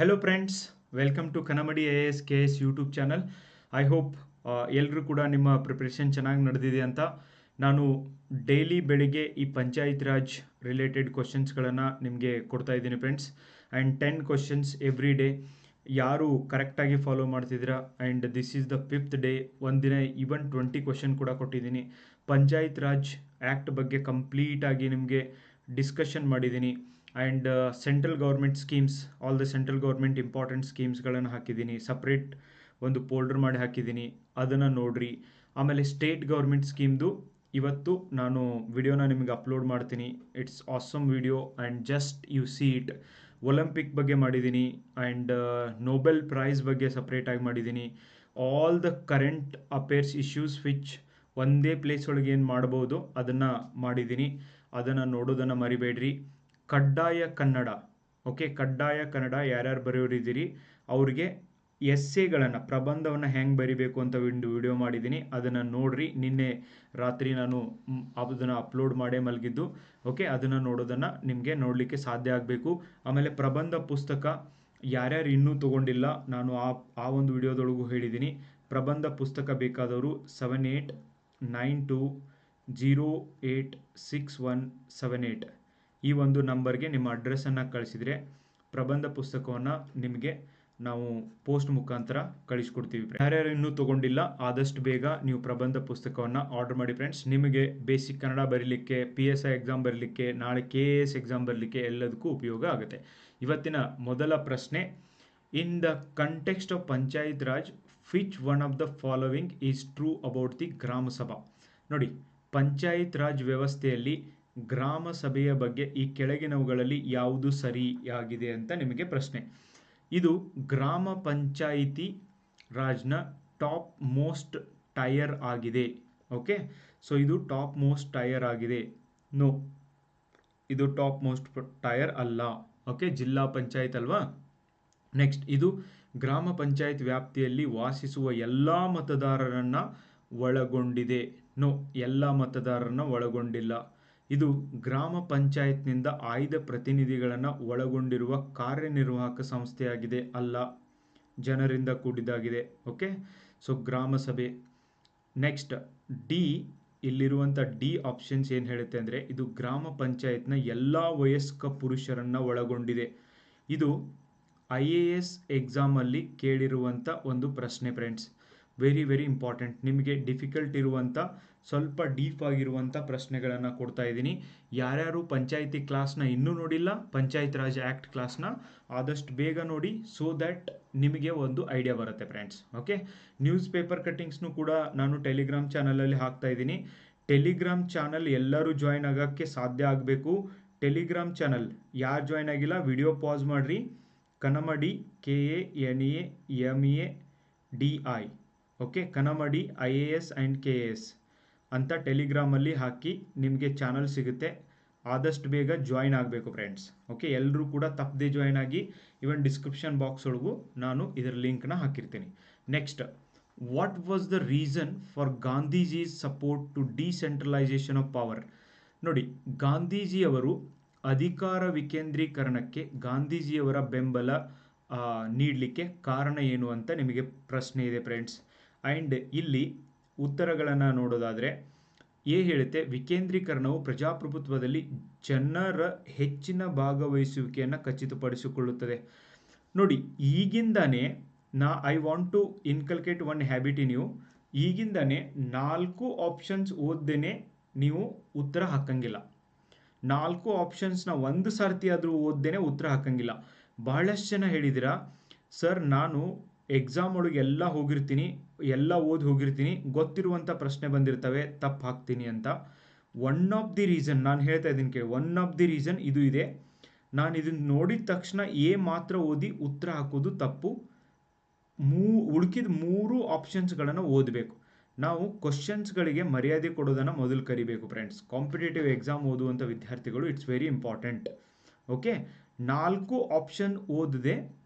Hello friends, welcome to ಕನ್ನಮಡಿ AS KS YouTube channel. I hope ಎಲ್ಲರೂ ಕೂಡ ನಿಮ್ಮ ಪ್ರಿಪ್ರೇಷನ್ ಚೆನ್ನಾಗಿ ನಡೆದಿದೆ ಅಂತ. ನಾನು ಡೈಲಿ ಬೆಳಿಗ್ಗೆ ಈ ಪಂಚಾಯತ್ ರಾಜ್ ರಿಲೇಟೆಡ್ ಕ್ವಶನ್ಸ್ಗಳನ್ನು ನಿಮಗೆ ಕೊಡ್ತಾ ಇದ್ದೀನಿ friends. And 10 questions every day. ಯಾರು ಕರೆಕ್ಟಾಗಿ ಫಾಲೋ ಮಾಡ್ತಿದ್ದೀರಾ, and this is the 5th day. ಒಂದಿನ ಈವನ್ 20 ಕ್ವಶನ್ ಕೂಡ ಕೊಟ್ಟಿದ್ದೀನಿ. ಪಂಚಾಯತ್ ರಾಜ್ ಆ್ಯಕ್ಟ್ ಬಗ್ಗೆ ಕಂಪ್ಲೀಟಾಗಿ ನಿಮಗೆ ಡಿಸ್ಕಷನ್ ಮಾಡಿದ್ದೀನಿ. And central government schemes, all the central government important ಸ್ಕೀಮ್ಸ್ಗಳನ್ನು ಹಾಕಿದ್ದೀನಿ. ಸಪ್ರೇಟ್ ಒಂದು ಫೋಲ್ಡರ್ ಮಾಡಿ ಹಾಕಿದ್ದೀನಿ, ಅದನ್ನು ನೋಡ್ರಿ. ಆಮೇಲೆ ಸ್ಟೇಟ್ ಗೌರ್ಮೆಂಟ್ ಸ್ಕೀಮ್ದು ಇವತ್ತು ನಾನು ವಿಡಿಯೋನ ನಿಮಗೆ ಅಪ್ಲೋಡ್ ಮಾಡ್ತೀನಿ. It's awesome video and just U C it. Olympic ಬಗ್ಗೆ ಮಾಡಿದ್ದೀನಿ, ಆ್ಯಂಡ್ ನೊಬೆಲ್ ಪ್ರೈಸ್ ಬಗ್ಗೆ ಸಪ್ರೇಟಾಗಿ ಮಾಡಿದ್ದೀನಿ. All the current affairs issues which ಒಂದೇ ಪ್ಲೇಸ್ ಒಳಗೆ ಏನು ಮಾಡ್ಬೋದು ಅದನ್ನು ಮಾಡಿದ್ದೀನಿ. ಅದನ್ನು ನೋಡೋದನ್ನು ಮರಿಬೇಡ್ರಿ. ಕಡ್ಡಾಯ ಕನ್ನಡ, ಓಕೆ, ಕಡ್ಡಾಯ ಕನ್ನಡ ಯಾರ್ಯಾರು ಬರೆಯೋರಿದ್ದೀರಿ ಅವ್ರಿಗೆ ಎಸ್ಸೆಗಳನ್ನು, ಪ್ರಬಂಧವನ್ನು ಹೆಂಗೆ ಬರಿಬೇಕು ಅಂತ ಒಂದು ವಿಡಿಯೋ ಮಾಡಿದ್ದೀನಿ. ಅದನ್ನು ನೋಡ್ರಿ. ನಿನ್ನೆ ರಾತ್ರಿ ನಾನು ಅದನ್ನು ಅಪ್ಲೋಡ್ ಮಾಡೇ ಮಲಗಿದ್ದು. ಓಕೆ, ಅದನ್ನು ನೋಡೋದನ್ನು ನಿಮಗೆ ನೋಡಲಿಕ್ಕೆ ಸಾಧ್ಯ ಆಗಬೇಕು. ಆಮೇಲೆ ಪ್ರಬಂಧ ಪುಸ್ತಕ ಯಾರ್ಯಾರು ಇನ್ನೂ ತೊಗೊಂಡಿಲ್ಲ, ನಾನು ಆ ಒಂದು ವಿಡಿಯೋದೊಳಗೂ ಹೇಳಿದ್ದೀನಿ. ಪ್ರಬಂಧ ಪುಸ್ತಕ ಬೇಕಾದವರು 7892086178 ಈ ಒಂದು ನಂಬರ್ಗೆ ನಿಮ್ಮ ಅಡ್ರೆಸ್ಸನ್ನು ಕಳಿಸಿದರೆ ಪ್ರಬಂಧ ಪುಸ್ತಕವನ್ನು ನಿಮಗೆ ನಾವು ಪೋಸ್ಟ್ ಮುಖಾಂತರ ಕಳಿಸ್ಕೊಡ್ತೀವಿ. ಯಾರ್ಯಾರು ಇನ್ನೂ ತೊಗೊಂಡಿಲ್ಲ ಆದಷ್ಟು ಬೇಗ ನೀವು ಪ್ರಬಂಧ ಪುಸ್ತಕವನ್ನು ಆರ್ಡರ್ ಮಾಡಿ ಫ್ರೆಂಡ್ಸ್. ನಿಮಗೆ ಬೇಸಿಕ್ ಕನ್ನಡ ಬರೀಲಿಕ್ಕೆ, PSI ಎಕ್ಸಾಮ್ ಬರೀಲಿಕ್ಕೆ, ನಾಳೆ KAS ಎಕ್ಸಾಮ್ ಬರೀಲಿಕ್ಕೆ ಎಲ್ಲದಕ್ಕೂ ಉಪಯೋಗ ಆಗುತ್ತೆ. ಇವತ್ತಿನ ಮೊದಲ ಪ್ರಶ್ನೆ, in the context of panchayat Raj which one of the following is true about the ಗ್ರಾಮ ಸಭಾ. ನೋಡಿ, ಪಂಚಾಯತ್ ರಾಜ್ ವ್ಯವಸ್ಥೆಯಲ್ಲಿ ಗ್ರಾಮ ಸಭೆಯ ಬಗ್ಗೆ ಈ ಕೆಳಗಿನವುಗಳಲ್ಲಿ ಯಾವುದು ಸರಿಯಾಗಿದೆ ಅಂತ ನಿಮಗೆ ಪ್ರಶ್ನೆ. ಇದು ಗ್ರಾಮ ಪಂಚಾಯಿತಿ ರಾಜ್ನ ಟಾಪ್ ಮೋಸ್ಟ್ ಟೈರ್ ಆಗಿದೆ. ಓಕೆ, ಸೊ ಇದು ಟಾಪ್ ಮೋಸ್ಟ್ ಟೈರ್ ಆಗಿದೆ. ನೋ, ಇದು ಟಾಪ್ ಮೋಸ್ಟ್ ಟೈರ್ ಅಲ್ಲ. ಓಕೆ, ಜಿಲ್ಲಾ ಪಂಚಾಯತ್ ಅಲ್ವಾ. ನೆಕ್ಸ್ಟ್, ಇದು ಗ್ರಾಮ ಪಂಚಾಯತ್ ವ್ಯಾಪ್ತಿಯಲ್ಲಿ ವಾಸಿಸುವ ಎಲ್ಲ ಮತದಾರರನ್ನು ಒಳಗೊಂಡಿದೆ. ನೋ, ಎಲ್ಲ ಮತದಾರರನ್ನು ಒಳಗೊಂಡಿಲ್ಲ. ಇದು ಗ್ರಾಮ ಪಂಚಾಯತ್ನಿಂದ ಆಯ್ದ ಪ್ರತಿನಿಧಿಗಳನ್ನು ಒಳಗೊಂಡಿರುವ ಕಾರ್ಯನಿರ್ವಾಹಕ ಸಂಸ್ಥೆಯಾಗಿದೆ, ಅಲ್ಲ, ಜನರಿಂದ ಕೂಡಿದಾಗಿದೆ. ಓಕೆ, ಸೊ ಗ್ರಾಮ ಸಭೆ. ನೆಕ್ಸ್ಟ್ ಡಿ, ಇಲ್ಲಿರುವಂಥ ಡಿ ಆಪ್ಷನ್ಸ್ ಏನು ಹೇಳುತ್ತೆ ಅಂದರೆ, ಇದು ಗ್ರಾಮ ಪಂಚಾಯತ್ನ ಎಲ್ಲ ವಯಸ್ಕ ಪುರುಷರನ್ನು ಒಳಗೊಂಡಿದೆ. ಇದು IAS ಎಕ್ಸಾಮಲ್ಲಿ ಕೇಳಿರುವಂಥ ಒಂದು ಪ್ರಶ್ನೆ ಫ್ರೆಂಡ್ಸ್. Very very important. ನಿಮಗೆ ಡಿಫಿಕಲ್ಟ್ ಇರುವಂಥ, ಸ್ವಲ್ಪ ಡೀಪ್ ಆಗಿರುವಂಥ ಪ್ರಶ್ನೆಗಳನ್ನು ಕೊಡ್ತಾ ಇದ್ದೀನಿ. ಯಾರ್ಯಾರು ಪಂಚಾಯತಿ ಕ್ಲಾಸ್ನ ಇನ್ನೂ ನೋಡಿಲ್ಲ, ಪಂಚಾಯತ್ ರಾಜ್ ಆ್ಯಕ್ಟ್ ಕ್ಲಾಸ್ನ ಆದಷ್ಟು ಬೇಗ ನೋಡಿ, ಸೋ ದ್ಯಾಟ್ ನಿಮಗೆ ಒಂದು ಐಡಿಯಾ ಬರುತ್ತೆ ಫ್ರೆಂಡ್ಸ್. ಓಕೆ, ನ್ಯೂಸ್ ಪೇಪರ್ ಕಟ್ಟಿಂಗ್ಸ್ನು ಕೂಡ ನಾನು ಟೆಲಿಗ್ರಾಮ್ ಚಾನಲಲ್ಲಿ ಹಾಕ್ತಾ ಇದ್ದೀನಿ. ಟೆಲಿಗ್ರಾಮ್ ಚಾನಲ್ ಎಲ್ಲರೂ ಜಾಯ್ನ್ ಆಗೋಕ್ಕೆ ಸಾಧ್ಯ ಆಗಬೇಕು. ಟೆಲಿಗ್ರಾಮ್ ಚಾನಲ್ ಯಾರು ಜಾಯ್ನ್ ಆಗಿಲ್ಲ, ವಿಡಿಯೋ ಪಾಸ್ ಮಾಡಿರಿ. ಕನ್ನಮಡಿ KANAMEDI, okay, ಕನ್ನಮಡಿ IAS and KAS ಅಂತ ಟೆಲಿಗ್ರಾಮಲ್ಲಿ ಹಾಕಿ ನಿಮಗೆ ಚಾನಲ್ ಸಿಗುತ್ತೆ. ಆದಷ್ಟು ಬೇಗ ಜಾಯ್ನ್ ಆಗಬೇಕು ಫ್ರೆಂಡ್ಸ್. ಓಕೆ, ಎಲ್ಲರೂ ಕೂಡ ತಪ್ಪದೆ ಜಾಯ್ನ್ ಆಗಿ. ಇವನ್ ಡಿಸ್ಕ್ರಿಪ್ಷನ್ ಬಾಕ್ಸ್ ಒಳಗೂ ನಾನು ಇದರ ಲಿಂಕ್ನ ಹಾಕಿರ್ತೀನಿ. Next, what was the reason for Gandhiji's support to decentralisation of power. ನೋಡಿ, ಗಾಂಧೀಜಿಯವರು ಅಧಿಕಾರ ವಿಕೇಂದ್ರೀಕರಣಕ್ಕೆ ಗಾಂಧೀಜಿಯವರ ಬೆಂಬಲ ನೀಡಲಿಕ್ಕೆ ಕಾರಣ ಏನು ಅಂತ ನಿಮಗೆ ಪ್ರಶ್ನೆ ಇದೆ ಫ್ರೆಂಡ್ಸ್. ಆ್ಯಂಡ್ ಇಲ್ಲಿ ಉತ್ತರಗಳನ್ನು ನೋಡೋದಾದರೆ ಹೇಳುತ್ತೆ, ವಿಕೇಂದ್ರೀಕರಣವು ಪ್ರಜಾಪ್ರಭುತ್ವದಲ್ಲಿ ಜನರ ಹೆಚ್ಚಿನ ಭಾಗವಹಿಸುವಿಕೆಯನ್ನು ಖಚಿತಪಡಿಸಿಕೊಳ್ಳುತ್ತದೆ. ನೋಡಿ, ಈಗಿಂದಾನೇ I want to inculcate one habit in you. ಈಗಿಂದಾನೇ 4 ಆಪ್ಷನ್ಸ್ ಓದ್ದೇನೆ ನೀವು ಉತ್ತರ ಹಾಕಂಗಿಲ್ಲ. 4 ಆಪ್ಷನ್ಸ್ನ ಒಂದು ಸರ್ತಿ ಆದರೂ ಓದ್ದೇನೆ ಉತ್ತರ ಹಾಕಂಗಿಲ್ಲ. ಬಹಳಷ್ಟು ಜನ ಹೇಳಿದಿರಾ, ಸರ್ ನಾನು ಎಕ್ಸಾಮ್ ಒಳಗೆ ಎಲ್ಲ ಹೋಗಿರ್ತೀನಿ, ಎಲ್ಲ ಓದಿ ಹೋಗಿರ್ತೀನಿ, ಗೊತ್ತಿರುವಂಥ ಪ್ರಶ್ನೆ ಬಂದಿರ್ತವೆ, ತಪ್ಪು ಹಾಕ್ತೀನಿ ಅಂತ. ಒನ್ ಆಫ್ ದಿ ರೀಸನ್ ನಾನು ಹೇಳ್ತಾ ಇದ್ದೀನಿ ಕೇಳಿ, ಒನ್ ಆಫ್ ದಿ ರೀಸನ್ ಇದು ಇದೆ. ನಾನು ಇದನ್ನು ನೋಡಿದ ತಕ್ಷಣ ಮಾತ್ರ ಓದಿ ಉತ್ತರ ಹಾಕೋದು ತಪ್ಪು. ಉಳ್ಕಿದ 3 ಆಪ್ಷನ್ಸ್ಗಳನ್ನು ಓದಬೇಕು. ನಾವು ಕ್ವಶನ್ಸ್ಗಳಿಗೆ ಮರ್ಯಾದೆ ಕೊಡೋದನ್ನು ಮೊದಲು ಕರಿಬೇಕು ಫ್ರೆಂಡ್ಸ್. ಕಾಂಪಿಟೇಟಿವ್ ಎಕ್ಸಾಮ್ ಓದುವಂಥ ವಿದ್ಯಾರ್ಥಿಗಳು, it's very important. Okay, 4 option ಓದದೆ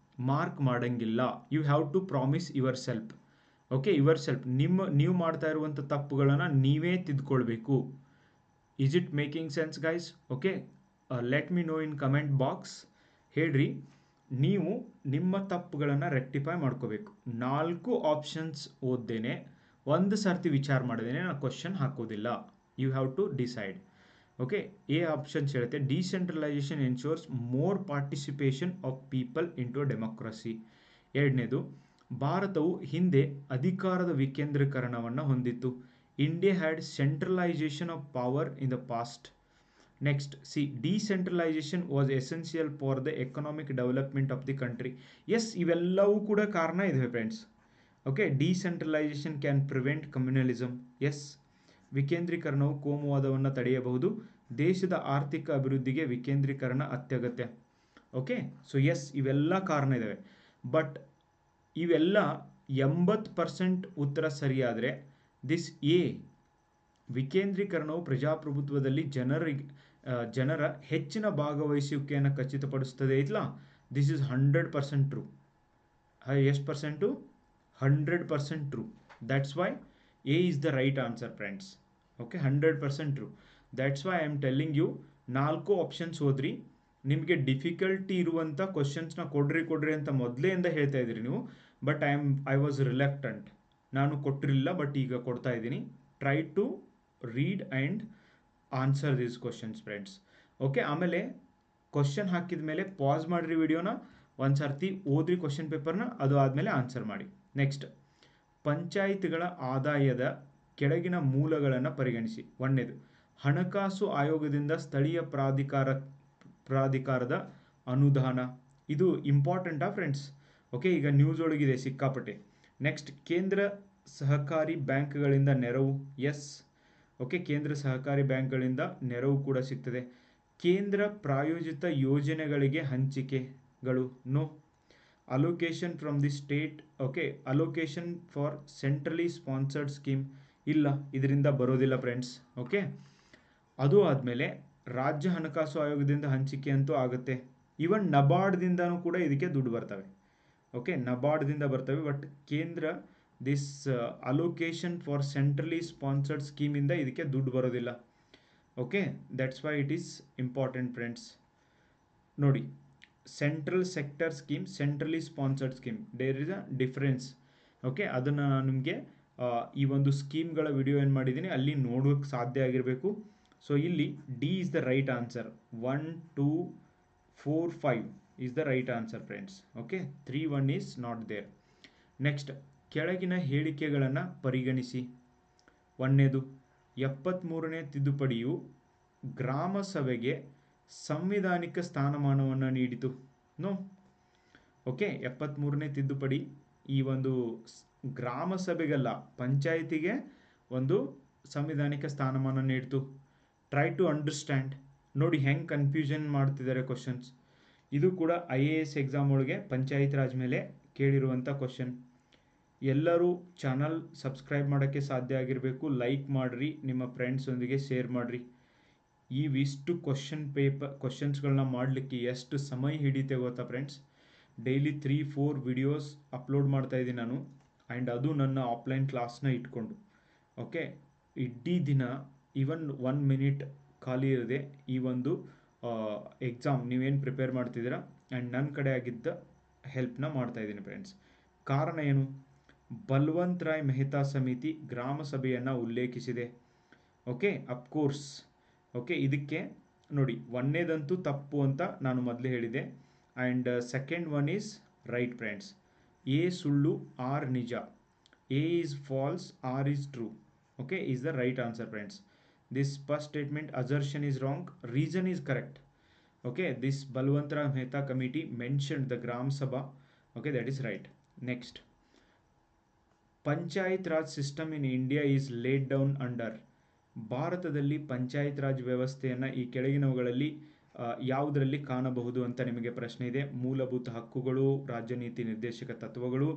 ಮಾರ್ಕ್ ಮಾಡಂಗಿಲ್ಲ. You have to promise yourself. Okay, yourself, ನೀವು ಮಾಡ್ತಾ ಇರುವಂಥ ತಪ್ಪುಗಳನ್ನು ನೀವೇ ತಿದ್ಕೊಳ್ಬೇಕು. Is it making sense guys? Okay, let me know in comment box. ಹೇಳ್ರಿ. ನೀವು ನಿಮ್ಮ ತಪ್ಪುಗಳನ್ನು ರೆಕ್ಟಿಫೈ ಮಾಡ್ಕೋಬೇಕು. 4 ಆಪ್ಷನ್ಸ್ ಓದ್ದೇನೆ ಒಂದು ಸರ್ತಿ ವಿಚಾರ ಮಾಡಿದೇನೆ ನಾನು ಕ್ವಶನ್ ಹಾಕೋದಿಲ್ಲ. You have to decide. Okay, A options ಹೇಳುತ್ತೆ decentralisation ensures more participation of people into democracy. ಎರಡನೇದು, ಭಾರತವು ಹಿಂದೆ ಅಧಿಕಾರದ ವಿಕೇಂದ್ರೀಕರಣವನ್ನು ಹೊಂದಿತ್ತು. India had centralisation of power in the past. Next C, decentralisation was essential for the economic development of the country. Yes, ಇವೆಲ್ಲವೂ ಕೂಡ ಕಾರಣ ಇದೆ friends. Okay, decentralisation can prevent communalism. Yes, ವಿಕೇಂದ್ರೀಕರಣವು ಕೋಮುವಾದವನ್ನು ತಡೆಯಬಹುದು. ದೇಶದ ಆರ್ಥಿಕ ಅಭಿವೃದ್ಧಿಗೆ ವಿಕೇಂದ್ರೀಕರಣ ಅತ್ಯಗತ್ಯ. ಓಕೆ, ಸೊ ಎಸ್, ಇವೆಲ್ಲ ಕಾರಣ ಇದ್ದಾವೆ. ಬಟ್ ಇವೆಲ್ಲ 80% ಉತ್ತರ ಸರಿಯಾದರೆ ದಿಸ್ ಎ, ವಿಕೇಂದ್ರೀಕರಣವು ಪ್ರಜಾಪ್ರಭುತ್ವದಲ್ಲಿ ಜನರ ಹೆಚ್ಚಿನ ಭಾಗವಹಿಸುವಿಕೆಯನ್ನು ಖಚಿತಪಡಿಸುತ್ತದೆ ಇಲ್ಲ, ದಿಸ್ ಇಸ್ 100% ಟ್ರೂ. ಎಷ್ಟು percent? 100% true. That's why A is the right answer friends. Okay, 100% true. That's why I am telling you, 4 options ಓದ್ರಿ. ನಿಮಗೆ ಡಿಫಿಕಲ್ಟಿ ಇರುವಂಥ ಕ್ವಶನ್ಸ್ನ ಕೊಡ್ರಿ ಅಂತ ಮೊದಲೇಯಿಂದ ಹೇಳ್ತಾ ಇದ್ರಿ ನೀವು. But I was reluctant. ನಾನು ಕೊಟ್ಟಿರಲಿಲ್ಲ, ಬಟ್ ಈಗ ಕೊಡ್ತಾ ಇದ್ದೀನಿ. Try to read and answer these questions friends. Okay, ಆಮೇಲೆ ಕ್ವಶನ್ ಹಾಕಿದ ಮೇಲೆ ಪಾಸ್ ಮಾಡಿರಿ ವಿಡಿಯೋನ, ಒಂದು ಸರ್ತಿ ಓದ್ರಿ ಕ್ವಶನ್ ಪೇಪರ್ನ, ಅದು ಆದಮೇಲೆ ಆನ್ಸರ್ ಮಾಡಿ. ನೆಕ್ಸ್ಟ್, ಪಂಚಾಯಿತಿಗಳ ಆದಾಯದ ಕೆಳಗಿನ ಮೂಲಗಳನ್ನು ಪರಿಗಣಿಸಿ. ಒಂದನೇದು, ಹಣಕಾಸು ಆಯೋಗದಿಂದ ಸ್ಥಳೀಯ ಪ್ರಾಧಿಕಾರದ ಅನುದಾನ. ಇದು ಇಂಪಾರ್ಟೆಂಟಾ ಫ್ರೆಂಡ್ಸ್? ಓಕೆ, ಈಗ ನ್ಯೂಸ್ ಒಳಗಿದೆ ಸಿಕ್ಕಾಪಟ್ಟೆ. ನೆಕ್ಸ್ಟ್, ಕೇಂದ್ರ ಸಹಕಾರಿ ಬ್ಯಾಂಕ್ಗಳಿಂದ ನೆರವು. ಎಸ್, ಓಕೆ, ಕೇಂದ್ರ ಸಹಕಾರಿ ಬ್ಯಾಂಕ್ಗಳಿಂದ ನೆರವು ಕೂಡ ಸಿಗ್ತದೆ. ಕೇಂದ್ರ ಪ್ರಾಯೋಜಿತ ಯೋಜನೆಗಳಿಗೆ ಹಂಚಿಕೆಗಳು. No. Allocation from the state. Okay, allocation for centrally sponsored scheme. ಇಲ್ಲ, ಇದರಿಂದ ಬರೋದಿಲ್ಲ ಫ್ರೆಂಡ್ಸ್. ಓಕೆ, ಅದು ಆದಮೇಲೆ ರಾಜ್ಯ ಹಣಕಾಸು ಆಯೋಗದಿಂದ ಹಂಚಿಕೆ ಅಂತೂ ಆಗುತ್ತೆ. ಈವನ್ ನಬಾರ್ಡ್ದಿಂದನೂ ಕೂಡ ಇದಕ್ಕೆ ದುಡ್ಡು ಬರ್ತವೆ. ಓಕೆ, ನಬಾರ್ಡ್ದಿಂದ ಬರ್ತವೆ. ಬಟ್ ಕೇಂದ್ರ this allocation for centrally sponsored ಸ್ಕೀಮಿಂದ ಇದಕ್ಕೆ ದುಡ್ಡು ಬರೋದಿಲ್ಲ. Okay, that's why it is important friends. ನೋಡಿ, central sector scheme, centrally sponsored scheme, there is a difference. Okay, ಅದನ್ನು ನಾನು ನಿಮಗೆ ಈ ಒಂದು ಸ್ಕೀಮ್ಗಳ ವಿಡಿಯೋ ಏನು ಮಾಡಿದ್ದೀನಿ ಅಲ್ಲಿ ನೋಡೋಕ್ಕೆ ಸಾಧ್ಯ ಆಗಿರಬೇಕು. ಸೊ ಇಲ್ಲಿ D is the right answer. 1, 2, 4, 5 is the right answer friends. Okay, 3, 1 is not there. Next, ಕೆಳಗಿನ ಹೇಳಿಕೆಗಳನ್ನು ಪರಿಗಣಿಸಿ. ಒಂದನೇದು, 73ನೇ ತಿದ್ದುಪಡಿಯು ಗ್ರಾಮ ಸಭೆಗೆ ಸಂವಿಧಾನಿಕ ಸ್ಥಾನಮಾನವನ್ನು ನೀಡಿತು. ನೋ. ಓಕೆ, 73ನೇ ತಿದ್ದುಪಡಿ ಈ ಒಂದು ಗ್ರಾಮ ಸಭೆಗಲ್ಲ, ಪಂಚಾಯಿತಿಗೆ ಒಂದು ಸಂವಿಧಾನಿಕ ಸ್ಥಾನಮಾನ ನೀಡಿತು. Try to understand. ನೋಡಿ ಹೆಂಗೆ ಕನ್ಫ್ಯೂಷನ್ ಮಾಡ್ತಿದ್ದಾರೆ ಕ್ವಶನ್ಸ್. ಇದು ಕೂಡ IAS ಎಕ್ಸಾಮ್ ಒಳಗೆ ಪಂಚಾಯತ್ ರಾಜ್ ಮೇಲೆ ಕೇಳಿರುವಂಥ ಕ್ವಶನ್. ಎಲ್ಲರೂ ಚಾನಲ್ ಸಬ್ಸ್ಕ್ರೈಬ್ ಮಾಡೋಕ್ಕೆ ಸಾಧ್ಯ ಆಗಿರಬೇಕು. ಲೈಕ್ ಮಾಡಿರಿ, ನಿಮ್ಮ ಫ್ರೆಂಡ್ಸೊಂದಿಗೆ ಶೇರ್ ಮಾಡಿರಿ. ಇವಿಷ್ಟು ಕ್ವಶನ್ಸ್ಗಳನ್ನ ಮಾಡಲಿಕ್ಕೆ ಎಷ್ಟು ಸಮಯ ಹಿಡಿತೆ ಗೊತ್ತಾ ಫ್ರೆಂಡ್ಸ್? ಡೈಲಿ 3-4 ವಿಡಿಯೋಸ್ ಅಪ್ಲೋಡ್ ಮಾಡ್ತಾ ಇದ್ದೀನಿ ನಾನು, ಆ್ಯಂಡ್ ಅದು ನನ್ನ ಆಫ್ಲೈನ್ ಕ್ಲಾಸ್ನ ಇಟ್ಕೊಂಡು. ಓಕೆ, ಇಡೀ ದಿನ ಈವನ್ 1 ಮಿನಿಟ್ ಖಾಲಿ ಇರದೆ ಈ ಒಂದು ಎಕ್ಸಾಮ್ ನೀವೇನು ಪ್ರಿಪೇರ್ ಮಾಡ್ತಿದ್ದೀರಾ ಆ್ಯಂಡ್ ನನ್ನ ಕಡೆ ಆಗಿದ್ದ ಹೆಲ್ಪ್ನ ಮಾಡ್ತಾಯಿದ್ದೀನಿ ಫ್ರೆಂಡ್ಸ್. ಕಾರಣ ಏನು? ಬಲ್ವಂತ್ ರಾಯ್ ಮೆಹ್ತಾ ಸಮಿತಿ ಗ್ರಾಮ ಸಭೆಯನ್ನು ಉಲ್ಲೇಖಿಸಿದೆ. Okay, of course. ಓಕೆ, ಇದಕ್ಕೆ ನೋಡಿ, ಒಂದನೇದಂತೂ ತಪ್ಪು ಅಂತ ನಾನು ಮೊದಲೇ ಹೇಳಿದೆ. And second one is right friends. A ಸುಳ್ಳು, ಆರ್ ನಿಜ. A is false, R is true. Okay, is the right answer friends. This first statement, assertion is wrong, reason is correct. Okay, this Balwant Rai Mehta committee mentioned the Gram Sabha. Okay, that is right. Next, Panchayat Raj system in India is laid down under. ಭಾರತದಲ್ಲಿ ಪಂಚಾಯತ್ ರಾಜ್ ವ್ಯವಸ್ಥೆಯನ್ನು ಈ ಕೆಳಗಿನವುಗಳಲ್ಲಿ ಯಾವುದರಲ್ಲಿ ಕಾಣಬಹುದು ಅಂತ ನಿಮಗೆ ಪ್ರಶ್ನೆ ಇದೆ. ಮೂಲಭೂತ ಹಕ್ಕುಗಳು, ರಾಜ್ಯ ನೀತಿ ನಿರ್ದೇಶಕ ತತ್ವಗಳು,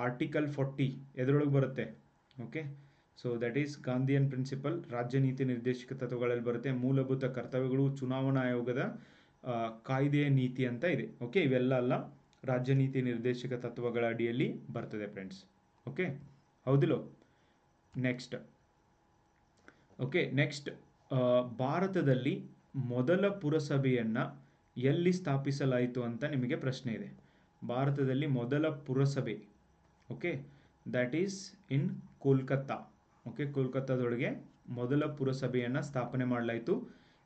ಆರ್ಟಿಕಲ್ 40 ಎದರೊಳಗೆ ಬರುತ್ತೆ? Okay, so that is Gandhian principle, ರಾಜ್ಯ ನೀತಿ ನಿರ್ದೇಶಕ ತತ್ವಗಳಲ್ಲಿ ಬರುತ್ತೆ. ಮೂಲಭೂತ ಕರ್ತವ್ಯಗಳು, ಚುನಾವಣಾ ಆಯೋಗದ ಕಾಯ್ದೆಯ ನೀತಿ ಅಂತ ಇದೆ. ಓಕೆ, ಇವೆಲ್ಲ ಅಲ್ಲ, ರಾಜ್ಯ ನೀತಿ ನಿರ್ದೇಶಕ ತತ್ವಗಳ ಅಡಿಯಲ್ಲಿ ಬರ್ತದೆ ಫ್ರೆಂಡ್ಸ್. ಓಕೆ, ಹೌದಿಲ್ಲೋ? ನೆಕ್ಸ್ಟ್, ಓಕೆ, ನೆಕ್ಸ್ಟ್, ಭಾರತದಲ್ಲಿ ಮೊದಲ ಪುರಸಭೆಯನ್ನು ಎಲ್ಲಿ ಸ್ಥಾಪಿಸಲಾಯಿತು ಅಂತ ನಿಮಗೆ ಪ್ರಶ್ನೆ ಇದೆ. ಭಾರತದಲ್ಲಿ ಮೊದಲ ಪುರಸಭೆ, okay, that is in Kolkata. Okay, ಕೋಲ್ಕತ್ತಾದೊಳಗೆ ಮೊದಲ ಪುರಸಭೆಯನ್ನು ಸ್ಥಾಪನೆ ಮಾಡಲಾಯಿತು.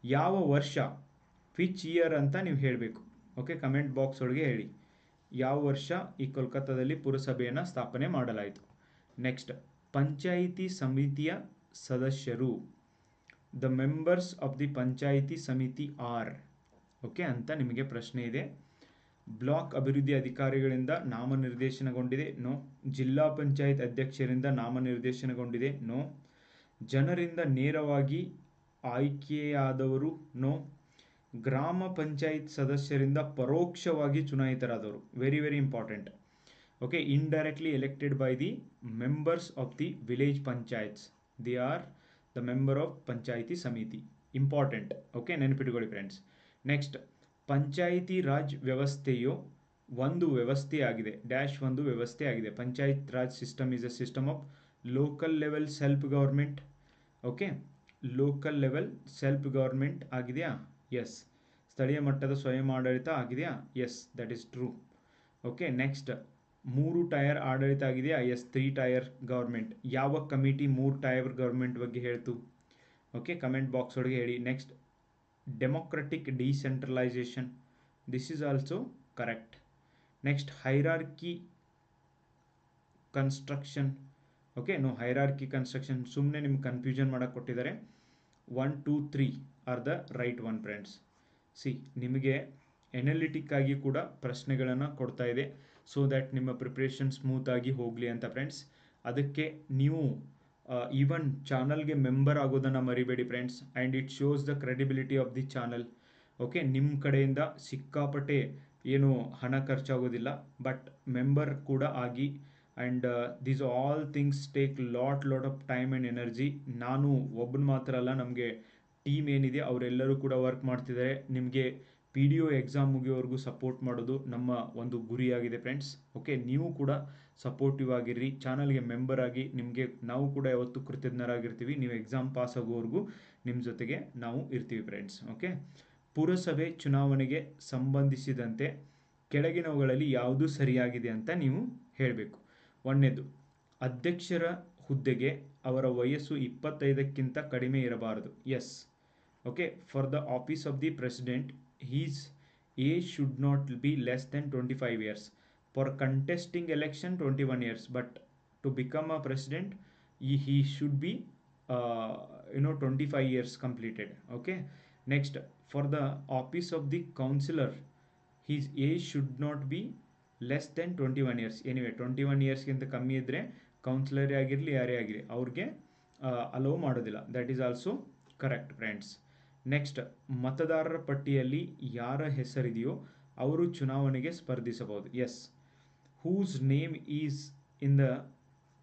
ಯಾವ ವರ್ಷ, ವಿಚ್ ಇಯರ್ ಅಂತ ನೀವು ಹೇಳಬೇಕು. ಓಕೆ, ಕಮೆಂಟ್ ಬಾಕ್ಸ್ ಒಳಗೆ ಹೇಳಿ ಯಾವ ವರ್ಷ ಈ ಕೋಲ್ಕತ್ತಾದಲ್ಲಿ ಪುರಸಭೆಯನ್ನು ಸ್ಥಾಪನೆ ಮಾಡಲಾಯಿತು. ನೆಕ್ಸ್ಟ್, ಪಂಚಾಯಿತಿ ಸಮಿತಿಯ ಸದಸ್ಯರು, the members of the panchayat ಸಮಿತಿ ಆರ್. ಓಕೆ ಅಂತ ನಿಮಗೆ ಪ್ರಶ್ನೆ ಇದೆ. ಬ್ಲಾಕ್ ಅಭಿವೃದ್ಧಿ ಅಧಿಕಾರಿಗಳಿಂದ ನಾಮನಿರ್ದೇಶನಗೊಂಡಿದೆ, ನೋ. ಜಿಲ್ಲಾ ಪಂಚಾಯತ್ ಅಧ್ಯಕ್ಷರಿಂದ ನಾಮನಿರ್ದೇಶನಗೊಂಡಿದೆ, ನೋ. ಜನರಿಂದ ನೇರವಾಗಿ ಆಯ್ಕೆಯಾದವರು, ನೋ. ಗ್ರಾಮ ಪಂಚಾಯತ್ ಸದಸ್ಯರಿಂದ ಪರೋಕ್ಷವಾಗಿ ಚುನಾಯಿತರಾದವರು, very very important. Okay, indirectly elected by the members of the village panchayats, they are the member of Panchayat Samiti, important. Okay, ನೆನಪಿಟ್ಕೊಳ್ಳಿ ಫ್ರೆಂಡ್ಸ್. ನೆಕ್ಸ್ಟ್, ಪಂಚಾಯಿತಿ ರಾಜ್ ವ್ಯವಸ್ಥೆಯು ಒಂದು ವ್ಯವಸ್ಥೆಯಾಗಿದೆ, ಡ್ಯಾಶ್ ಒಂದು ವ್ಯವಸ್ಥೆಯಾಗಿದೆ. Panchayat Raj system is a system of local level self government. Okay, local level self government ಆಗಿದೆಯಾ? Yes. ಸ್ಥಳೀಯ ಮಟ್ಟದ ಸ್ವಯಂ ಆಡಳಿತ ಆಗಿದೆಯಾ? Yes, that is true. Okay, next, 3 tier ಆಡಳಿತ ಆಗಿದೆಯಾ? Yes, 3 tier government. ಯಾವ ಕಮಿಟಿ 3 ಟೈರ್ ಗವರ್ಮೆಂಟ್ ಬಗ್ಗೆ ಹೇಳ್ತು? ಓಕೆ, ಕಮೆಂಟ್ ಬಾಕ್ಸ್ ಒಳಗೆ ಹೇಳಿ. Next, democratic decentralisation, this is also correct. Next, hierarchy construction. Okay, no, hierarchy construction ಸುಮ್ಮನೆ ನಿಮ್ಗೆ ಕನ್ಫ್ಯೂಷನ್ ಮಾಡಕ್ಕೆ ಕೊಟ್ಟಿದ್ದಾರೆ. 1, 2, 3 are the right one friends. See, ನಿಮಗೆ ಎನಾಲಿಟಿಕ್ ಆಗಿ ಕೂಡ ಪ್ರಶ್ನೆಗಳನ್ನು ಕೊಡ್ತಾ ಇದೆ, ಸೊ ದ್ಯಾಟ್ ನಿಮ್ಮ ಪ್ರಿಪ್ರೇಷನ್ ಸ್ಮೂತ್ ಆಗಿ ಹೋಗಲಿ ಅಂತ ಫ್ರೆಂಡ್ಸ್. ಅದಕ್ಕೆ ನೀವು ಈವನ್ ಚಾನಲ್ಗೆ ಮೆಂಬರ್ ಆಗೋದನ್ನು ಮರಿಬೇಡಿ friends, and it shows the credibility of the channel. Okay, ನಿಮ್ಮ ಕಡೆಯಿಂದ ಸಿಕ್ಕಾಪಟ್ಟೆ ಏನು ಹಣ ಖರ್ಚಾಗೋದಿಲ್ಲ, ಬಟ್ ಮೆಂಬರ್ ಕೂಡ ಆಗಿ. And these all things take lot of time and energy. ನಾನು ಒಬ್ಬನ ಮಾತ್ರ ಅಲ್ಲ, ನಮಗೆ ಟೀಮ್ ಏನಿದೆ ಅವರೆಲ್ಲರೂ ಕೂಡ ವರ್ಕ್ ಮಾಡ್ತಿದ್ದಾರೆ. ನಿಮಗೆ PDO ಎಕ್ಸಾಮ್ ಮುಗಿಯೋವರೆಗೂ ಸಪೋರ್ಟ್ ಮಾಡೋದು ನಮ್ಮ ಒಂದು ಗುರಿಯಾಗಿದೆ ಫ್ರೆಂಡ್ಸ್. ಓಕೆ, ನೀವು ಕೂಡ ಸಪೋರ್ಟಿವ್ ಆಗಿರ್ರಿ, ಚಾನಲ್ಗೆ ಮೆಂಬರ್ ಆಗಿ. ನಿಮಗೆ ನಾವು ಕೂಡ ಯಾವತ್ತೂ ಕೃತಜ್ಞರಾಗಿರ್ತೀವಿ. ನೀವು ಎಕ್ಸಾಮ್ ಪಾಸ್ ಆಗೋವರೆಗೂ ನಿಮ್ಮ ಜೊತೆಗೆ ನಾವು ಇರ್ತೀವಿ ಫ್ರೆಂಡ್ಸ್. ಓಕೆ, ಪುರಸಭೆ ಚುನಾವಣೆಗೆ ಸಂಬಂಧಿಸಿದಂತೆ ಕೆಳಗಿನವುಗಳಲ್ಲಿ ಯಾವುದು ಸರಿಯಾಗಿದೆ ಅಂತ ನೀವು ಹೇಳಬೇಕು. ಒಂದನೇದು, ಅಧ್ಯಕ್ಷರ ಹುದ್ದೆಗೆ ಅವರ ವಯಸ್ಸು 25ಕ್ಕಿಂತ ಕಡಿಮೆ ಇರಬಾರದು. Yes. Okay, for the office of the president he's age should not be less than 25 years. For contesting election 21 years, but to become a president he should be 25 years completed. Okay, next, for the office of the councillor his age should not be less than 21 years. Anyway, 21 years ಗಿಂತ ಕಮ್ಮಿ ಇದ್ದರೆ ಕೌನ್ಸಿಲರೇ ಆಗಿರಲಿ ಯಾರೇ ಆಗಿರಲಿ ಅವ್ರಿಗೆ allow ಮಾಡೋದಿಲ್ಲ. That is also correct friends. Next, ಮತದಾರರ ಪಟ್ಟಿಯಲ್ಲಿ ಯಾರ ಹೆಸರಿದೆಯೋ ಅವರು ಚುನಾವಣೆಗೆ ಸ್ಪರ್ಧಿಸಬಹುದು. Yes. Whose name is in the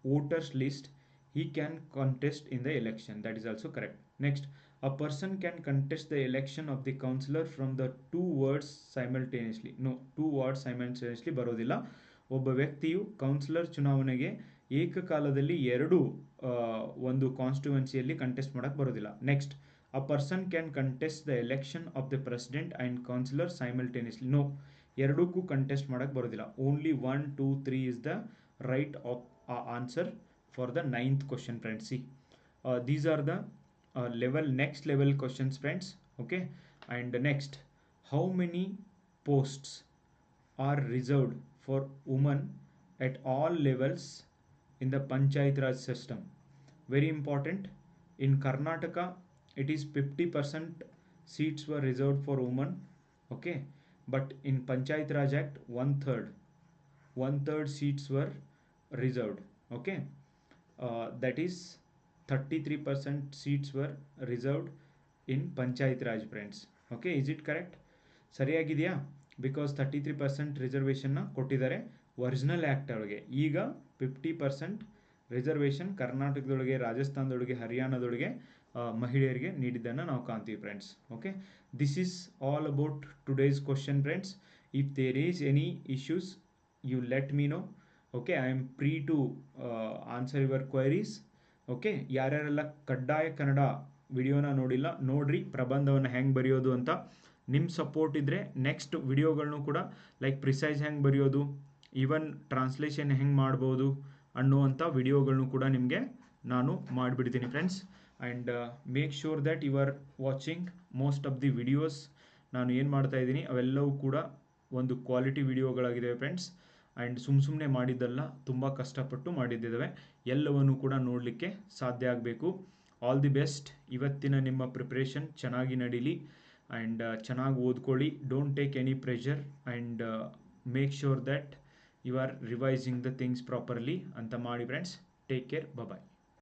voters list he can contest in the election. That is also correct. Next, a person can contest the election of the councillor from the 2 words simultaneously. No, 2 words simultaneously ಬರೋದಿಲ್ಲ. ಒಬ್ಬ ವ್ಯಕ್ತಿಯು counsellor ಚುನಾವಣೆಗೆ ಏಕಕಾಲದಲ್ಲಿ ಎರಡು ಒಂದು ಕಾನ್ಸ್ಟಿಟ್ಯೂನ್ಸಿಯಲ್ಲಿ contest ಮಾಡೋಕ್ಕೆ ಬರೋದಿಲ್ಲ. Next, a person can contest the election of the president and councillor simultaneously. No, ಎರಡಕ್ಕೂ ಕಂಟೆಸ್ಟ್ ಮಾಡೋಕ್ಕೆ ಬರೋದಿಲ್ಲ. Only 1, 2, 3 is the right of answer for the 9th question friends. See, these are the next level questions friends. Okay, and next, how many posts are reserved for women at all levels in the Panchayat Raj system? Very important. In Karnataka it is 50% seats were reserved for women. Okay, but in Panchayat Raj Act 1/3 seats were reserved. Okay, that is 33% seats were reserved in Panchayat Raj friends. Okay, is it correct? ಸರಿಯಾಗಿದೆಯಾ? Because 33% ರಿಸರ್ವೇಷನ್ನ ಕೊಟ್ಟಿದ್ದಾರೆ original act ಒಳಗೆ. ಈಗ 50% reservation ಕರ್ನಾಟಕದೊಳಗೆ, ರಾಜಸ್ಥಾನದೊಳಗೆ, ಹರಿಯಾಣದೊಳಗೆ ಮಹಿಳೆಯರಿಗೆ ನೀಡಿದ್ದನ್ನು ನಾವು ಕಾಣ್ತೀವಿ friends. Okay, this is all about today's question friends. If there is any issues you let me know. Okay, I am free to answer your queries. Okay, ಯಾರ್ಯಾರೆಲ್ಲ ಕಡ್ಡಾಯ ಕನ್ನಡ ವಿಡಿಯೋನ ನೋಡಿಲ್ಲ ನೋಡ್ರಿ, ಪ್ರಬಂಧವನ್ನು ಹೆಂಗೆ ಬರೆಯೋದು ಅಂತ ನಿಮ್ಮ ಸಪೋರ್ಟ್ ಇದ್ದರೆ ನೆಕ್ಸ್ಟ್ ವಿಡಿಯೋಗಳನ್ನು ಕೂಡ ಲೈಕ್ ಪ್ರಿಸೈಸ್ ಹೆಂಗೆ ಬರೆಯೋದು, ಈವನ್ ಟ್ರಾನ್ಸ್ಲೇಷನ್ ಹೆಂಗೆ ಮಾಡ್ಬೋದು ಅನ್ನುವಂಥ ವಿಡಿಯೋಗಳನ್ನು ಕೂಡ ನಿಮಗೆ ನಾನು ಮಾಡಿಬಿಡ್ತೀನಿ friends. And make sure that you are watching most of the videos. ನಾನು ಏನು ಮಾಡ್ತಾ ಇದ್ದೀನಿ ಅವೆಲ್ಲವೂ ಕೂಡ ಒಂದು ಕ್ವಾಲಿಟಿ ವಿಡಿಯೋಗಳಾಗಿದ್ದಾವೆ ಫ್ರೆಂಡ್ಸ್. ಆ್ಯಂಡ್ ಸುಮ್ಮನೆ ಮಾಡಿದ್ದಲ್ಲ, ತುಂಬ ಕಷ್ಟಪಟ್ಟು ಮಾಡಿದ್ದಿದ್ದಾವೆ. ಎಲ್ಲವನ್ನು ಕೂಡ ನೋಡಲಿಕ್ಕೆ ಸಾಧ್ಯ ಆಗಬೇಕು. All the best. ಇವತ್ತಿನ ನಿಮ್ಮ ಪ್ರಿಪ್ರೇಷನ್ ಚೆನ್ನಾಗಿ ನಡೀಲಿ ಆ್ಯಂಡ್ ಚೆನ್ನಾಗಿ ಓದ್ಕೊಳ್ಳಿ. Don't take any pressure and make sure that you are revising the things properly ಅಂತ ಮಾಡಿ ಫ್ರೆಂಡ್ಸ್. Take care. ಬಾಯ್.